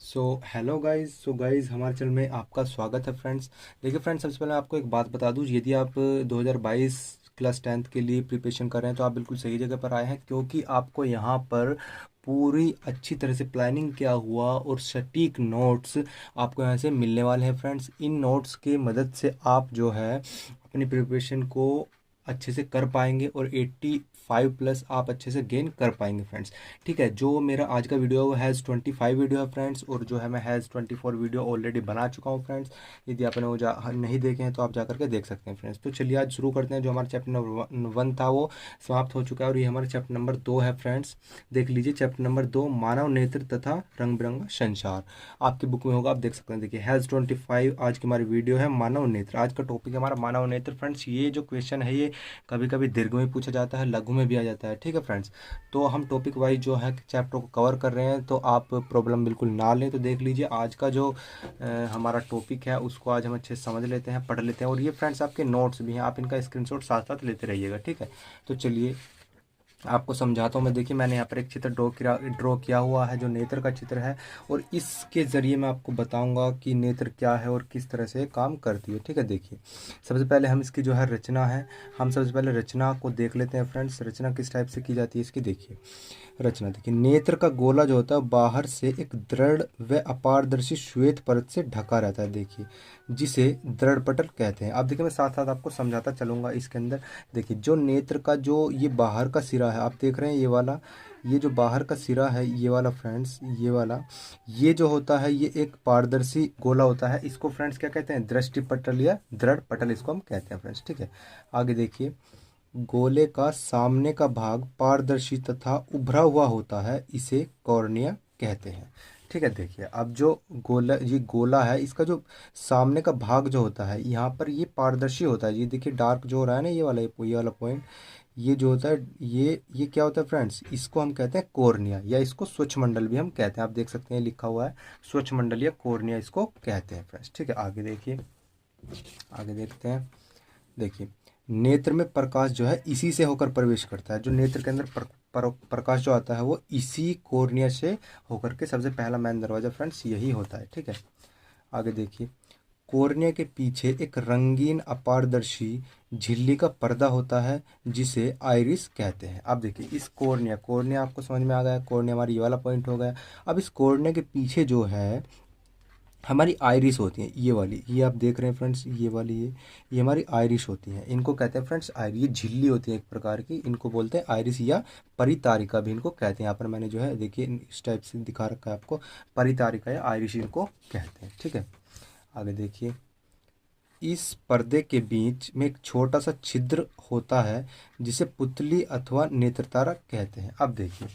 Hello guys. Guys हमारे channel में आपका स्वागत है फ्रेंड्स। देखिए फ्रेंड्स, सबसे पहले आपको एक बात बता दूं, यदि आप 2022 क्लास 10th के लिए प्रिपरेशन कर रहे हैं तो आप बिल्कुल सही जगह पर आए हैं, क्योंकि आपको यहाँ पर पूरी अच्छी तरह से प्लानिंग किया हुआ और सटीक नोट्स आपको यहाँ से मिलने वाले हैं फ्रेंड्स। इन नोट्स की मदद से आप जो है अपनी प्रिपरेशन को अच्छे से कर पाएंगे और 85 प्लस आप अच्छे से गेन कर पाएंगे फ्रेंड्स। ठीक है, जो मेरा आज का वीडियो हैज़ 25 वीडियो है फ्रेंड्स, और जो है मैं हैज़ 24 वीडियो ऑलरेडी बना चुका हूँ फ्रेंड्स। यदि आपने वो नहीं देखे हैं तो आप जा करके देख सकते हैं फ्रेंड्स। तो चलिए आज शुरू करते हैं। जो हमारा चैप्टर नंबर 1 था वो समाप्त हो चुका है और ये हमारा चैप्टर नंबर 2 है फ्रेंड्स। देख लीजिए चैप्टर नंबर 2, मानव नेत्र तथा रंग बिरंगा संसार। आपकी बुक में होगा, आप देख सकते हैं। देखिए हैज़ 25, आज की हमारी वीडियो है मानव नेत्र। आज का टॉपिक है हमारा मानव नेत्र फ्रेंड्स। ये जो क्वेश्चन है ये कभी कभी दीर्घ में पूछा जाता है, लघु में भी आ जाता है। ठीक है फ्रेंड्स, तो हम टॉपिक वाइज जो है चैप्टर को कवर कर रहे हैं, तो आप प्रॉब्लम बिल्कुल ना लें। तो देख लीजिए आज का जो हमारा टॉपिक है उसको आज हम अच्छे से समझ लेते हैं, पढ़ लेते हैं। और ये फ्रेंड्स आपके नोट्स भी हैं, आप इनका स्क्रीनशॉट साथ साथ लेते रहिएगा। ठीक है, तो चलिए आपको समझाता हूँ मैं। देखिए मैंने यहाँ पर एक चित्र ड्रॉ किया हुआ है जो नेत्र का चित्र है, और इसके ज़रिए मैं आपको बताऊंगा कि नेत्र क्या है और किस तरह से काम करती है। ठीक है, देखिए सबसे पहले हम इसकी जो है रचना है, हम सबसे पहले रचना को देख लेते हैं फ्रेंड्स। रचना किस टाइप से की जाती है इसकी, देखिए रचना। देखिए नेत्र का गोला जो होता है बाहर से एक दृढ़ व अपारदर्शी श्वेत परत से ढका रहता है, देखिए, जिसे दृढ़ पटल कहते हैं। अब देखिए मैं साथ साथ आपको समझाता चलूंगा इसके अंदर। देखिए जो नेत्र का जो ये बाहर का सिरा है, आप देख रहे हैं ये वाला, ये जो बाहर का सिरा है ये वाला फ्रेंड्स, ये वाला, ये जो होता है ये एक पारदर्शी गोला होता है। इसको फ्रेंड्स क्या कहते हैं, दृष्टि पटल या दृढ़ पटल इसको हम कहते हैं फ्रेंड्स। ठीक है, आगे देखिए गोले का सामने का भाग पारदर्शी तथा उभरा हुआ होता है, इसे कॉर्निया कहते हैं। ठीक है, देखिए अब जो ये गोला है, इसका जो सामने का भाग जो होता है यहाँ पर ये पारदर्शी होता है। ये देखिए डार्क जो हो रहा है ना, ये वाला पॉइंट, ये जो होता है ये क्या होता है फ्रेंड्स, इसको हम कहते हैं कॉर्निया, या इसको स्वच्छ मंडल भी हम कहते हैं। आप देख सकते हैं लिखा हुआ है स्वच्छ मंडल या कॉर्निया इसको कहते हैं फ्रेंड्स। ठीक है, आगे देखिए, आगे देखते हैं। देखिए नेत्र में प्रकाश जो है इसी से होकर प्रवेश करता है। जो नेत्र के अंदर प्रकाश जो आता है वो इसी कॉर्निया से होकर के, सबसे पहला मेन दरवाजा फ्रेंड्स यही होता है। ठीक है, आगे देखिए कॉर्निया के पीछे एक रंगीन अपारदर्शी झिल्ली का पर्दा होता है जिसे आइरिस कहते हैं। अब देखिए इस कॉर्निया आपको समझ में आ गया, कॉर्निया हमारी ये वाला पॉइंट हो गया। अब इस कॉर्निया के पीछे जो है हमारी आइरिस होती हैं, ये वाली, ये आप देख रहे हैं फ्रेंड्स, ये वाली, ये हमारी आइरिस होती हैं। इनको कहते हैं फ्रेंड्स आइरिस। ये झिल्ली होती है एक प्रकार की, इनको बोलते हैं आइरिस या परितारिका भी इनको कहते हैं। यहाँ पर मैंने जो है देखिए इस टाइप से दिखा रखा है आपको, परितारिका या आइरिस इनको कहते हैं। ठीक है, आगे देखिए इस पर्दे के बीच में एक छोटा सा छिद्र होता है जिसे पुतली अथवा नेत्रतारा कहते हैं। अब देखिए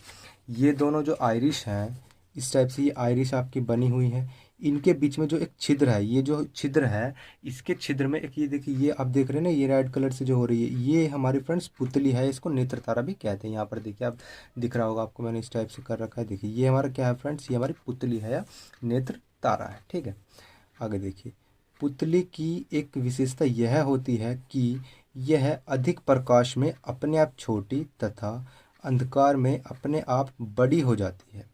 ये दोनों जो आइरिश हैं, इस टाइप से ये आइरिश आपकी बनी हुई है, इनके बीच में जो एक छिद्र है, ये जो छिद्र है, इसके छिद्र में एक, ये देखिए, ये आप देख रहे हैं ना, ये रेड कलर से जो हो रही है, ये हमारी फ्रेंड्स पुतली है, इसको नेत्रतारा भी कहते हैं। यहाँ पर देखिए आप, दिख रहा होगा आपको, मैंने इस टाइप से कर रखा है। देखिए ये हमारा क्या है फ्रेंड्स, ये हमारी पुतली है या नेत्र तारा है। ठीक है, आगे देखिए पुतली की एक विशेषता यह होती है कि यह अधिक प्रकाश में अपने आप छोटी तथा अंधकार में अपने आप बड़ी हो जाती है।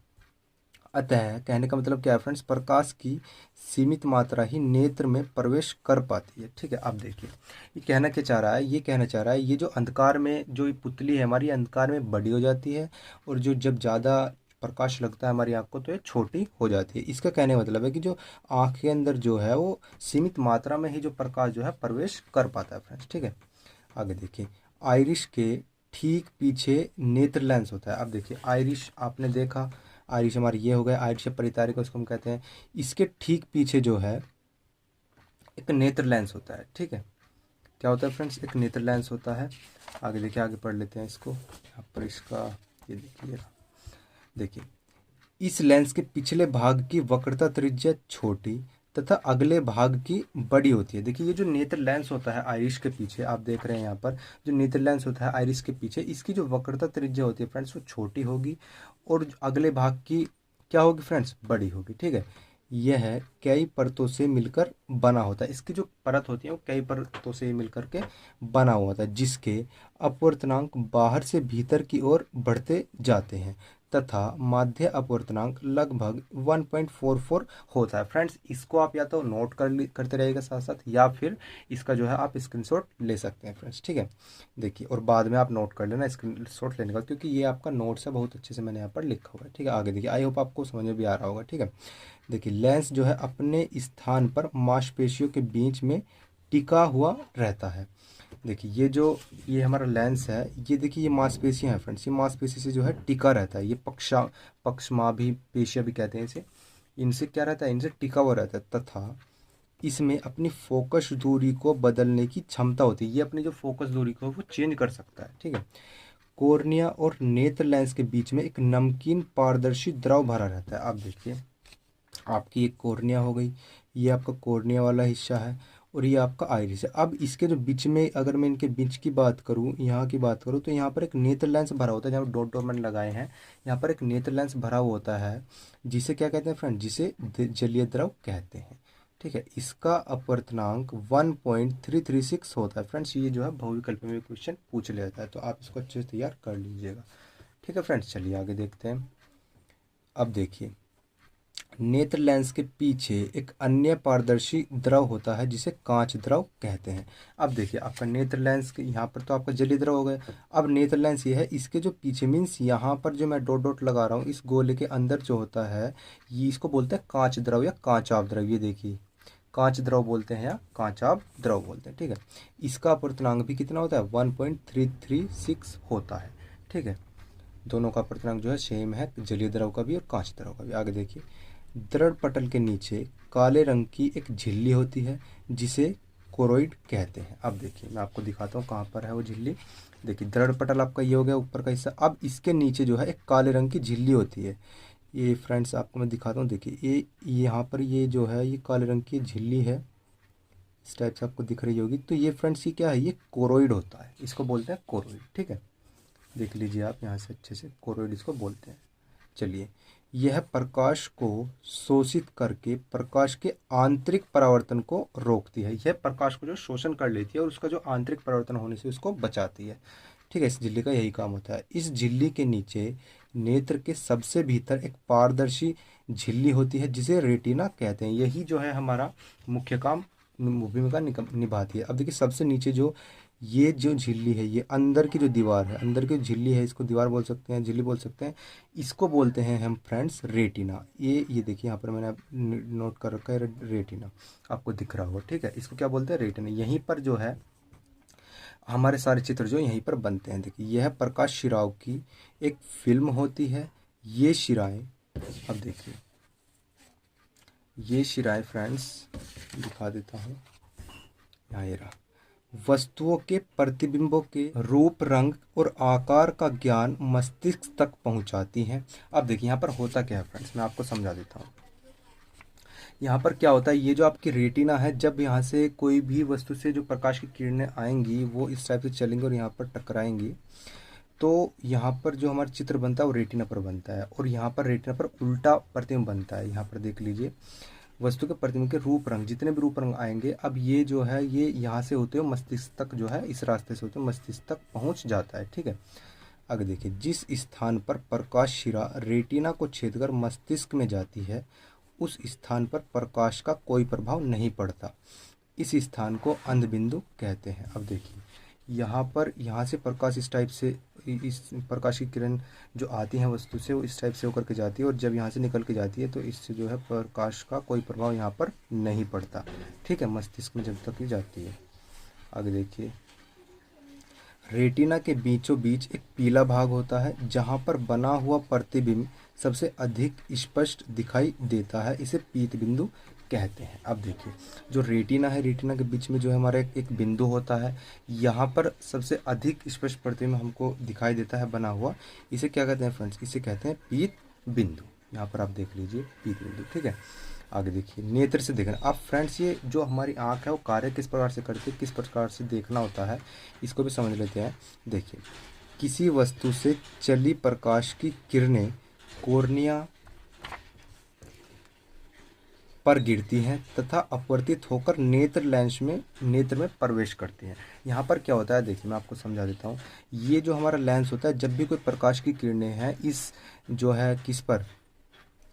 अतः कहने का मतलब क्या है फ्रेंड्स, प्रकाश की सीमित मात्रा ही नेत्र में प्रवेश कर पाती है। ठीक है, अब देखिए ये कहना क्या चाह रहा है, ये कहना चाह रहा है ये जो अंधकार में जो ये पुतली है हमारी, अंधकार में बड़ी हो जाती है, और जो जब ज़्यादा प्रकाश लगता है हमारी आँख को तो ये छोटी हो जाती है। इसका कहने का मतलब है कि जो आँख के अंदर जो है वो सीमित मात्रा में ही जो प्रकाश जो है प्रवेश कर पाता है फ्रेंड्स। ठीक है, आगे देखिए आइरिश के ठीक पीछे नेत्र लेंस होता है। अब देखिए आइरिश आपने देखा, आइरिश हमारी ये हो गया, आइरिश परितारिका उसको हम कहते हैं। इसके ठीक पीछे जो है एक नेत्र लेंस होता है। ठीक है, क्या होता है फ्रेंड्स, एक नेत्र लेंस होता है। आगे देखिए, आगे पढ़ लेते हैं इसको। यहाँ पर इसका ये देखिए, देखिए इस लेंस के पिछले भाग की वक्रता त्रिज्या छोटी तथा अगले भाग की बड़ी होती है। देखिए ये जो नेत्र लेंस होता है आइरिश के पीछे, आप देख रहे हैं यहाँ पर जो नेत्र लेंस होता है आइरिश के पीछे, इसकी जो वक्रता त्रिज्या होती है फ्रेंड्स वो छोटी होगी, और अगले भाग की क्या होगी फ्रेंड्स, बड़ी होगी। ठीक है, यह कई परतों से मिलकर बना होता है। इसकी जो परत होती है वो कई परतों से मिलकर के बना हुआ होता है, जिसके अपवर्तनांक बाहर से भीतर की ओर बढ़ते जाते हैं तथा माध्य अपवर्तनांक लगभग 1.44 होता है। फ्रेंड्स, इसको आप या तो नोट करते रहिएगा साथ साथ, या फिर इसका जो है आप स्क्रीनशॉट ले सकते हैं फ्रेंड्स, ठीक है। देखिए, और बाद में आप नोट कर लेना स्क्रीनशॉट लेने का, क्योंकि ये आपका नोट्स है, बहुत अच्छे से मैंने यहाँ पर लिखा हुआ है, ठीक है। आगे देखिए, आई होप आपको समझ में भी आ रहा होगा, ठीक है। देखिए, लेंस जो है अपने स्थान पर मांसपेशियों के बीच में टिका हुआ रहता है। देखिए, ये हमारा लेंस है, ये देखिए ये मांसपेशियां हैं फ्रेंड्स, ये मांसपेशी से जो है टिका रहता है। ये पक्षमा भी पेशियां भी कहते हैं इसे। इनसे क्या रहता है, इनसे टिका हुआ रहता है, तथा इसमें अपनी फोकस दूरी को बदलने की क्षमता होती है। ये अपनी जो फोकस दूरी को वो चेंज कर सकता है, ठीक है। कोर्निया और नेत्र लेंस के बीच में एक नमकीन पारदर्शी द्रव भरा रहता है। आप देखिए, आपकी एक कोर्निया हो गई, ये आपका कोर्निया वाला हिस्सा है, और ये आपका आइरिस है। अब इसके जो बीच में, अगर मैं इनके बीच की बात करूँ, यहाँ की बात करूँ, तो यहाँ पर एक नेत्र लेंस भरा होता है, जहाँ डॉट डॉट मैंने लगाए हैं, यहाँ पर एक नेत्र लेंस भरा हुआ होता है, जिसे क्या कहते हैं फ्रेंड, जिसे जलीय द्रव कहते हैं, ठीक है। इसका अपवर्तनांक 1.336 होता है फ्रेंड्स। ये जो है बहुविकल्प में क्वेश्चन पूछ लिया जाता है, तो आप इसको अच्छे से तैयार कर लीजिएगा, ठीक है फ्रेंड्स। चलिए आगे देखते हैं। अब देखिए, नेत्र लेंस के पीछे एक अन्य पारदर्शी द्रव होता है, जिसे कांच द्रव कहते हैं। अब देखिए, आपका नेत्र लेंस के यहाँ पर तो आपका जलीय द्रव हो गया। अब नेत्र लेंस ये है, इसके जो पीछे मीन्स यहाँ पर जो मैं डॉट डॉट लगा रहा हूँ, इस गोले के अंदर जो होता है, ये इसको बोलते हैं कांच द्रव या कांचाभ द्रव। ये देखिए, कांच द्रव बोलते हैं या कांचाभ द्रव बोलते हैं, ठीक है। इसका अपवर्तनांक भी कितना होता है, 1.336 होता है, ठीक है। दोनों का अपवर्तनांक जो है सेम है, जलीय द्रव का भी और कांच द्रव का भी। आगे देखिए, दृढ़ पटल के नीचे काले रंग की एक झिल्ली होती है, जिसे कोरोइड कहते हैं। अब देखिए, मैं आपको दिखाता हूँ कहाँ पर है वो झिल्ली। देखिए, दृढ़ पटल आपका ये हो गया ऊपर का हिस्सा। अब इसके नीचे जो है एक काले रंग की झिल्ली होती है। ये फ्रेंड्स आपको मैं दिखाता हूँ, देखिए ये यहाँ पर ये जो है ये काले रंग की झिल्ली है, इस टाइप से आपको दिख रही होगी। तो ये फ्रेंड्स ये क्या है, ये कोरोइड होता है, इसको बोलते हैं कोरोइड, ठीक है। देख लीजिए आप यहाँ से अच्छे से, कोरोइड इसको बोलते हैं। चलिए, यह प्रकाश को शोषित करके प्रकाश के आंतरिक परावर्तन को रोकती है। यह प्रकाश को जो शोषण कर लेती है और उसका जो आंतरिक परावर्तन होने से उसको बचाती है, ठीक है। इस झिल्ली का यही काम होता है। इस झिल्ली के नीचे नेत्र के सबसे भीतर एक पारदर्शी झिल्ली होती है, जिसे रेटिना कहते हैं। यही जो है हमारा मुख्य काम, भूमिका निभाती है। अब देखिए, सबसे नीचे जो ये जो झिल्ली है, ये अंदर की जो दीवार है, अंदर की झिल्ली है, इसको दीवार बोल सकते हैं, झिल्ली बोल सकते हैं, इसको बोलते हैं हम फ्रेंड्स रेटिना। ये देखिए, यहाँ पर मैंने नोट कर रखा है रेटिना, आपको दिख रहा होगा, ठीक है। इसको क्या बोलते हैं, रेटिना। यहीं पर जो है हमारे सारे चित्र जो यहीं पर बनते हैं। देखिए, यह प्रकाश शिराओं की एक फिल्म होती है। ये शिराएं, अब देखिए ये शिराएं फ्रेंड्स, दिखा देता हूँ, यहाँ ये रहा। वस्तुओं के प्रतिबिंबों के रूप, रंग और आकार का ज्ञान मस्तिष्क तक पहुंचाती हैं। अब देखिए, यहाँ पर होता क्या है फ्रेंड्स, मैं आपको समझा देता हूँ। यहाँ पर क्या होता है, ये जो आपकी रेटिना है, जब यहाँ से कोई भी वस्तु से जो प्रकाश की किरणें आएंगी, वो इस टाइप से चलेंगी और यहाँ पर टकराएंगी, तो यहाँ पर जो हमारा चित्र बनता है वो रेटिना पर बनता है, और यहाँ पर रेटिना पर उल्टा प्रतिबिंब बनता है। यहाँ पर देख लीजिए, वस्तु के प्रतिबिंब के रूप रंग, जितने भी रूप रंग आएंगे, अब ये जो है ये यहाँ से होते हुए मस्तिष्क तक जो है, इस रास्ते से होते हुए मस्तिष्क तक पहुँच जाता है, ठीक है। आगे देखिए, जिस स्थान पर प्रकाश शिरा रेटिना को छेदकर मस्तिष्क में जाती है, उस स्थान पर प्रकाश का कोई प्रभाव नहीं पड़ता। इस स्थान को अंधबिंदु कहते हैं। अब देखिए, यहाँ पर, यहाँ से प्रकाश इस टाइप से, इस प्रकाश की किरण जो आती है वस्तु से, वो इस टाइप से होकर के जाती है, और जब यहाँ से निकल के जाती है तो इससे जो है प्रकाश का कोई प्रभाव यहाँ पर नहीं पड़ता, ठीक है, मस्तिष्क में जब तक ही जाती है। आगे देखिए, रेटिना के बीचों बीच एक पीला भाग होता है, जहाँ पर बना हुआ प्रतिबिंब सबसे अधिक स्पष्ट दिखाई देता है। इसे पीत बिंदु कहते हैं। अब देखिए, जो रेटिना है, रेटिना के बीच में जो है हमारा एक बिंदु होता है, यहाँ पर सबसे अधिक स्पष्ट प्रतिबिंब हमको दिखाई देता है बना हुआ। इसे क्या कहते हैं फ्रेंड्स, इसे कहते हैं पीत बिंदु। यहाँ पर आप देख लीजिए, पीत बिंदु, ठीक है। आगे देखिए, नेत्र से देखना। अब फ्रेंड्स, ये जो हमारी आँख है वो कार्य किस प्रकार से करती है, किस प्रकार से देखना होता है, इसको भी समझ लेते हैं। देखिए, किसी वस्तु से चली प्रकाश की किरणें कोर्निया पर गिरती हैं तथा अपवर्तित होकर नेत्र में प्रवेश करती हैं। यहाँ पर क्या होता है देखिए, मैं आपको समझा देता हूँ। ये जो हमारा लेंस होता है, जब भी कोई प्रकाश की किरणें हैं इस जो है किस पर,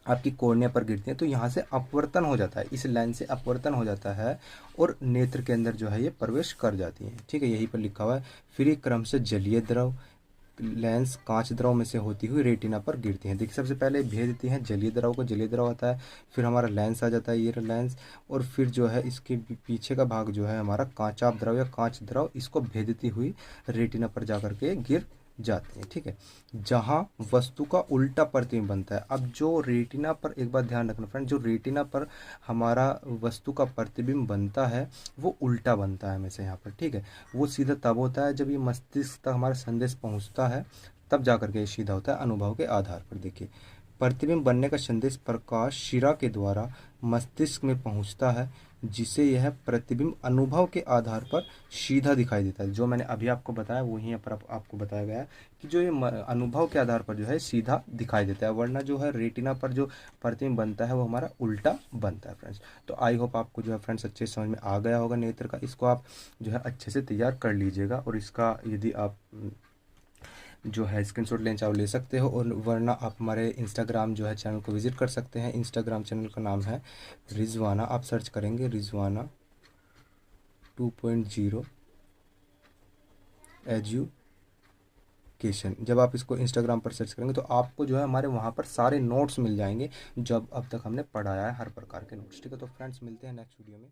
आपकी कॉर्निया पर गिरती हैं, तो यहाँ से अपवर्तन हो जाता है, इस लेंस से अपवर्तन हो जाता है और नेत्र के अंदर जो है ये प्रवेश कर जाती हैं। ठीक है, यहीं पर लिखा हुआ है। फिर ये क्रम से जलीय द्रव, लेंस कांच द्रव में से होती हुई रेटिना पर गिरती हैं। देखिए, सबसे पहले भेज देती हैं जलीय द्रव को, जलीय द्रव आता है, फिर हमारा लेंस आ जाता है, ये रहा लेंस, और फिर जो है इसके पीछे का भाग जो है हमारा कांचाप द्रव या कांच द्रव, इसको भेजती हुई रेटिना पर जाकर के गिर जाते हैं। ठीक है, जहां वस्तु का उल्टा प्रतिबिंब बनता है। अब जो रेटिना पर, एक बात ध्यान रखना फ्रेंड, जो रेटिना पर हमारा वस्तु का प्रतिबिंब बनता है वो उल्टा बनता है हमेशा यहाँ पर। ठीक है, वो सीधा तब होता है जब ये मस्तिष्क तक हमारा संदेश पहुँचता है, तब जाकर के ये सीधा होता है अनुभव के आधार पर। देखिए, प्रतिबिंब बनने का संदेश प्रकाश शिरा के द्वारा मस्तिष्क में पहुंचता है, जिसे यह प्रतिबिंब अनुभव के आधार पर सीधा दिखाई देता है। जो मैंने अभी आपको बताया वही यहाँ पर आपको बताया गया है कि जो ये अनुभव के आधार पर जो है सीधा दिखाई देता है, वरना जो है रेटिना पर जो प्रतिबिंब बनता है वो हमारा उल्टा बनता है फ्रेंड्स। तो आई होप आपको जो है फ्रेंड्स अच्छे समझ में आ गया होगा नेत्र का। इसको आप जो है अच्छे से तैयार कर लीजिएगा, और इसका यदि आप जो है स्क्रीनशॉट लेना चाहो ले सकते हो, और वरना आप हमारे इंस्टाग्राम जो है चैनल को विजिट कर सकते हैं। इंस्टाग्राम चैनल का नाम है रिजवाना, आप सर्च करेंगे रिजवाना 2.0 एजुकेशन। जब आप इसको इंस्टाग्राम पर सर्च करेंगे तो आपको जो है हमारे वहाँ पर सारे नोट्स मिल जाएंगे, जब अब तक हमने पढ़ाया है हर प्रकार के नोट्स। ठीक है, तो फ्रेंड्स मिलते हैं नेक्स्ट वीडियो में।